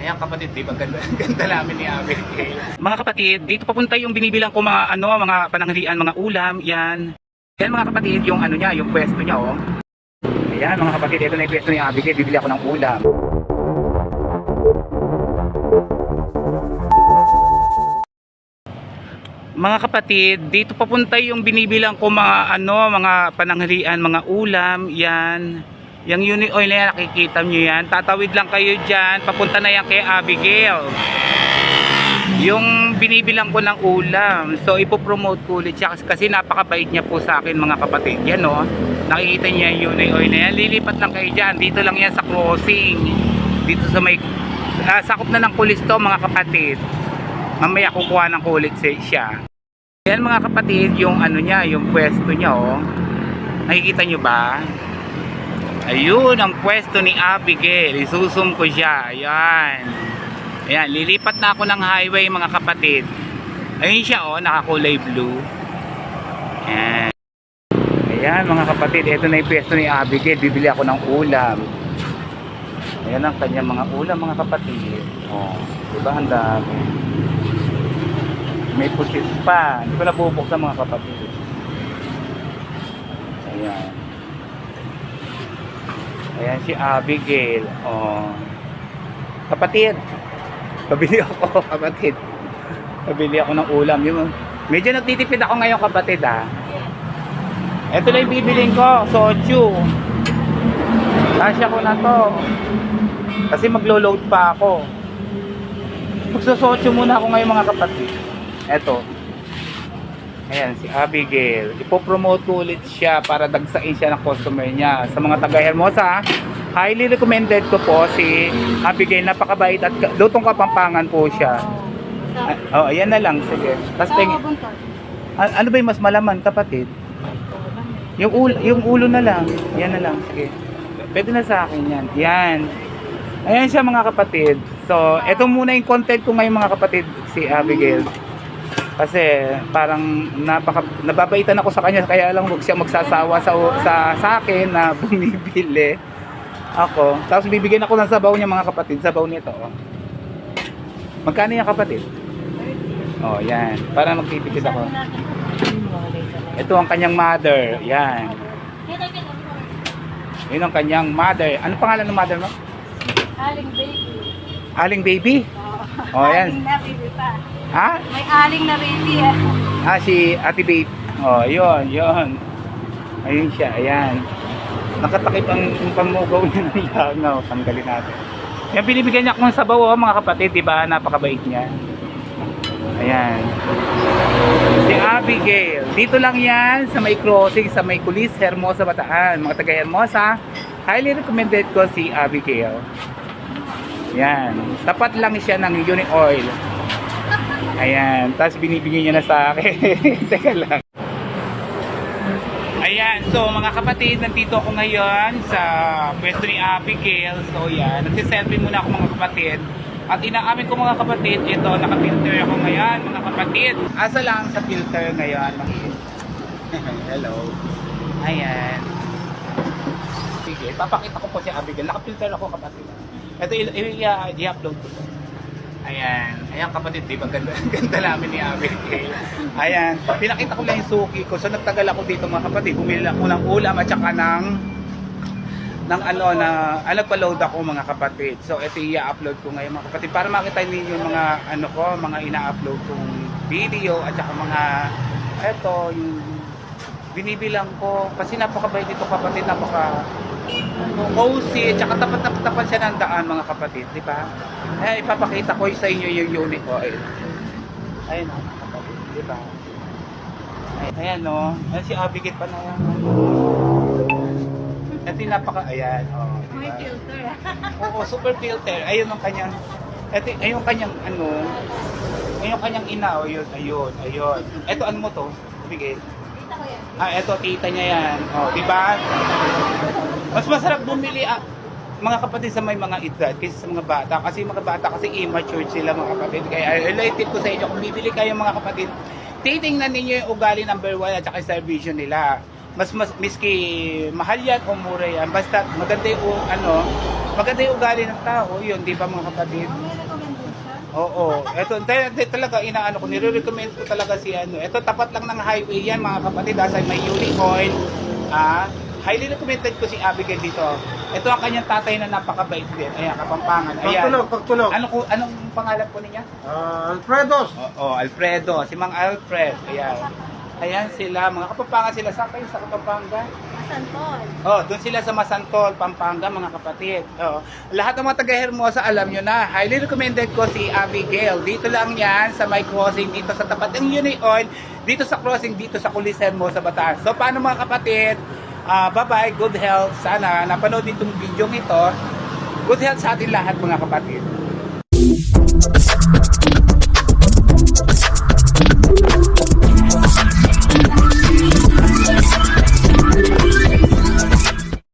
Ayan kapatid, di ba? Ganda, ganda namin ni Abigail. Mga kapatid, dito papunta yung binibilang ko mga mga pananghalian, mga ulam, yan. Yan mga kapatid, yung ano niya, yung pwesto niya, oh. Ayan mga kapatid, ito na yung pwesto ni Abigail, bibili ako ng ulam. Mga kapatid, dito papunta yung binibilang ko mga mga pananghalian, mga ulam, yan. Yung unit oil na yan, nakikita nyo yan. Tatawid lang kayo dyan, papunta na yan kay Abigail. Yung binibilang ko ng ulam, so ipopromote ko ulit siya kasi napakabait niya po sa akin mga kapatid. Yan o, nakikita niya yung unit oil na yan. Lilipat lang kayo dyan, dito lang yan sa crossing. Dito sa may, sakop na ng kulis to mga kapatid. Mamaya kukuha ng kulit siya. Yan mga kapatid, yung ano niya, yung pwesto niya oh. Nakikita nyo ba? Ayun ang pwesto ni Abigail. Isusum ko siya. Ayan. Ayan, lilipat na ako ng highway mga kapatid. Ayun siya oh, nakakulay blue. Ayan. Ayan mga kapatid, ito na yung pwesto ni Abigail. Bibili ako ng ulam. Ayan ang kanyang mga ulam mga kapatid. Oh, diba ang dami? May pusit pa. Hindi ko nabubuksan mga kapatid. Ayan. Ayan si Abigail. Oh. Kapatid. Pabili ako kapatid. Pabili ako ng ulam. Yung, medyo nagtitipid ako ngayon kapatid ah. Ito na yung bibiling ko. Soju. Kasya ko na to. Kasi maglo-load pa ako. Magsosoju muna ako ngayon mga kapatid. Eto. Ayan, si Abigail. Ipopromote ko ulit siya para dagsain siya ng customer niya. Sa mga taga-Hermosa, highly recommended ko po si Abigail. Napakabait at lutong Kapampangan po siya. Oh, ayan na lang. Sige. Tapos ano ba yung mas malaman, kapatid? Yung ulo na lang. Yan na lang. Sige. Pwede na sa akin yan. Yan. Ayan siya mga kapatid. So, eto muna yung content ko ngayon mga kapatid, si Abigail. Kasi parang nababaitan ako sa kanya kaya lang huwag siya magsasawa sa akin na bumibili ako. Tapos bibigyan ako ng sabaw niya mga kapatid, sabaw nito. Oh. Magkano yan kapatid? Oh, yan. Para magtitipid ako. Ito ang kanyang mother. Yan. Yun ang kanyang mother. Ano pangalan ng mother mo? Aling baby. Aling baby? Oh, yan. Aling na baby pa. Ha? May aling na baby eh. Ah, si Ate Babe. Oh, yun. Ayun siya, ayan. Nakatakip ang pamugaw niya ng langaw. Tanggalin natin. Yan, binibigyan niya akong sabaw, oh, mga kapatid, diba? Napakabait niya. Ayan. Si Abigail. Dito lang yan, sa may crossing, sa may kulis, Hermosa, Bataan. Mga taga-Hermosa, highly recommended ko si Abigail. Yan. Tapat lang siya ng unit oil. Ayan, tapos binibigyan niya na sa akin. Teka lang. Ayan, so mga kapatid, nandito ako ngayon sa pwesto ni Abigail. So yan, nagsiselfie muna ako mga kapatid. At inaamin ko mga kapatid, ito, nakapilter ako ngayon mga kapatid. Asa lang sa filter ngayon. Hello. Ayan. Sige, papakita ko po si Abigail. Nakapilter ako kapatid. Ito, i-upload ko. Ayan. Ayan kapatid, di ba? Ganda, ganda namin ni Abigail. Ayan. Pinakita ko lang yung suki ko. So nagtagal ako dito mga kapatid. Bumili ako ng ulam at saka ng nagpa-load ako mga kapatid. So ito i-upload ko ngayon mga kapatid. Para makita niyo yung mga mga ina-upload kong video at saka mga yung binibilang ko. Kasi napakabait dito kapatid. Cozy, tsaka tapat siya ng daan mga kapatid, di ba? Eh, ipapakita ko sa inyo yung unit oil. Ayun mga kapatid, di ba? Ayan no, ayan si Abigail pa na yan. Ito yung ayan, oh, diba? May filter. Oo, super filter. Ayun ang kanyang, ayun kanyang ayun kanyang ina, oh, ayun. Ito ano mo to, Abigail? Kita ko yan. Ito tita niya yan, oh, di ba? Mas masarap bumili mga kapatid sa may mga edad kaysa sa mga bata. Kasi mga bata kasi immature sila mga kapatid. Kaya related ko sa inyo, kung bibili kayo mga kapatid, titingnan ninyo yung ugali number 1 at saka yung servisyo nila. Miski mahal yan o mura yan. Basta maganda yung Maganda yung ugali ng tao, yun, di ba mga kapatid? May recommendation? Oo, ito talaga inaano ko, nire-recommend ko talaga si ano. Ito tapat lang ng highway yan mga kapatid, sa may unicorn. Highly recommended ko si Abigail dito. Ito ang kanyang tatay na napakabait din. Ayan, Kapampangan. Ayan. Pagtulog. Anong pangalan po niya? Alfredos. Oo, Alfredo, si Mang Alfred. Ayan. Ayan sila, mga Kapampangan sila. Saan kayo sa Kapampangan? Masantol. Oh, doon sila sa Masantol, Pampanga, mga kapatid. Oh, lahat ng mga taga-Hermosa, alam nyo na. Highly recommended ko si Abigail. Dito lang yan, sa may crossing, dito sa tapat ng Union, dito sa crossing, dito sa Kulis Hermosa, Bataan. So, paano mga kapatid? Bye-bye, good health. Sana napanood itong video ito. Good health sa atin lahat, mga kapatid.